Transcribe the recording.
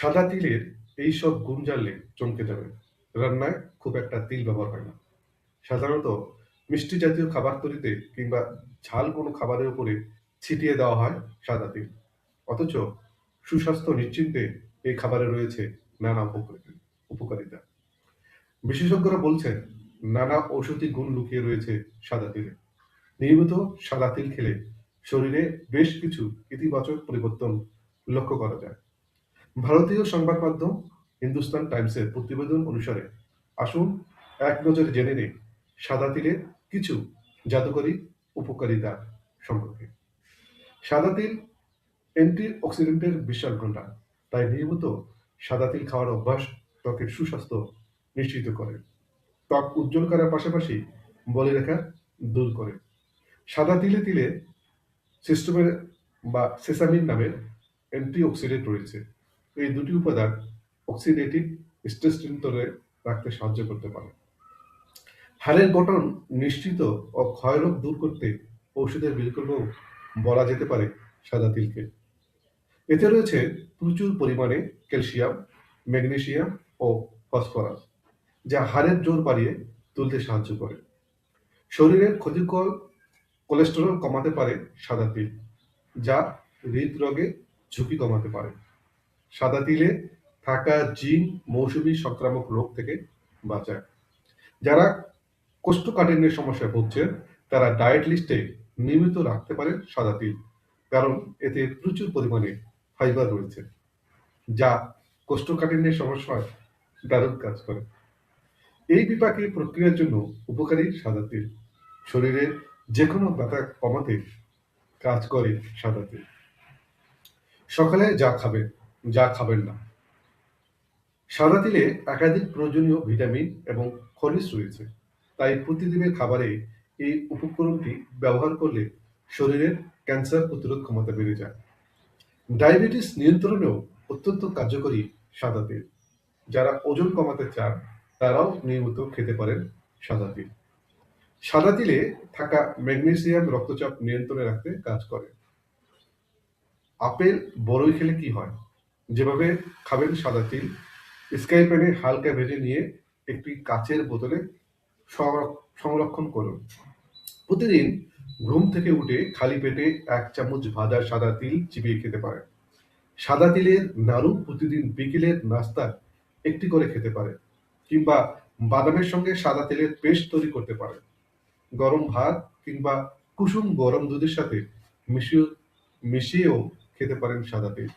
সাদা তিলের এইসব গুণ জানলে চমকে যাবেন। রান্নায় খুব একটা তিল ব্যবহার হয় না। সাধারণত মিষ্টি জাতীয় খাবার তৈরিতে কিংবা ঝাল কোনো খাবারের উপরে ছিটিয়ে দেওয়া হয় সাদা তিল। অথচ সুস্বাস্থ্য নিশ্চিন্তে এই খাবারে রয়েছে নানা উপকারিতা। বিশেষজ্ঞরা বলছেন নানা ঔষধি গুণ লুকিয়ে রয়েছে সাদা তিলে। নিয়মিত সাদা তিল খেলে শরীরে বেশ কিছু ইতিবাচক পরিবর্তন লক্ষ্য করা যায়। ভারতীয় সংবাদ মাধ্যম হিন্দুস্তান টাইমসের প্রতিবেদন অনুসারে আসুন এক নজরে জেনে নিই সাদা তিলের কিছু জাদুকরী উপকারিতা সম্পর্কে। সাদা তিল অ্যান্টি অক্সিডেন্টের বিশাল ভান্ডার, তাই নিয়মিত সাদা তিল খাওয়ার অভ্যাস ত্বকের সুস্বাস্থ্য নিশ্চিত করে। ত্বক উজ্জ্বল করার পাশাপাশি বলিরেখা দূর করে। সাদা তিলে তিলে সিস্টোমের বা সেসামিন নামের অ্যান্টিঅক্সিডেন্ট রয়েছে। এই দুটি উপাদান অক্সিডেটিভ স্ট্রেস নিয়ন্ত্রণে রাখতে সাহায্য করতে পারে। হাড়ের গঠন নিশ্চিত ও ক্ষয়রোগ দূর করতে ঔষধের বিকল্প বলা যেতে পারে সাদা তিলকে। এতে রয়েছে প্রচুর পরিমাণে ক্যালসিয়াম, ম্যাগনেসিয়াম ও ফসফরাস, যা হাড়ের জোর বাড়িয়ে তুলতে সাহায্য করে। শরীরের ক্ষতিকর কোলেস্টেরল কমাতে পারে সাদা তিল, যা হৃদরোগে ঝুঁকি কমাতে পারে। সাদা তিলে থাকা জিন মৌসুমী সংক্রামক রোগ থেকে বাঁচায়। যারা কোষ্ঠকাঠিন্যের সমস্যায় ভুগছেন তারা ডায়েট লিস্টে নিয়মিত রাখতে পারেন সাদা তিল, কারণ এতে প্রচুর পরিমাণে ফাইবার রয়েছে, যা কোষ্ঠকাঠিন্যের সমস্যায় দারুণ কাজ করে। এই বিপাকীয় প্রক্রিয়ার জন্য উপকারী সাদা তিল। শরীরের যে কোনো ব্যথা কমাতে কাজ করে সাদা তিল। সকালে যা খাবেন, যা খাবেন না। সাদা তিলে একাধিক প্রয়োজনীয় ভিটামিন এবং খনিজ রয়েছে, তাই প্রতিদিনের খাবারে এই উপকরণটি ব্যবহার করলে শরীরের ক্যান্সার প্রতিরোধ ক্ষমতা বেড়ে যায়। ডায়াবেটিস নিয়ন্ত্রণেও অত্যন্ত কার্যকরী সাদা তিল। যারা ওজন কমাতে চান তারাও নিয়মিত খেতে পারেন সাদা তিল। সাদা তিলে থাকা ম্যাগনেসিয়াম রক্তচাপ নিয়ন্ত্রণে রাখতে কাজ করে। আপেল, বড়ই খেলে কি হয়? যেভাবে খাবেন সাদা তিল, স্কাই প্যানে হালকা ভেজে নিয়ে একটি কাচের বোতলে সংরক্ষণ করুন। প্রতিদিন ঘুম থেকে উঠে খালি পেটে 1 চামচ ভাজা সাদা তিল চিবিয়ে খেতে পারেন। সাদা তিলের নাড়ু প্রতিদিন বিকেলের নাস্তায় একটি করে খেতে পারেন, কিংবা বাদামের সঙ্গে সাদা তিলের পেস্ট তৈরি করতে পারেন। গরম ভাত কিংবা কুসুম গরম দুধের সাথে মিশিয়েও খেতে পারেন সাদা তিল।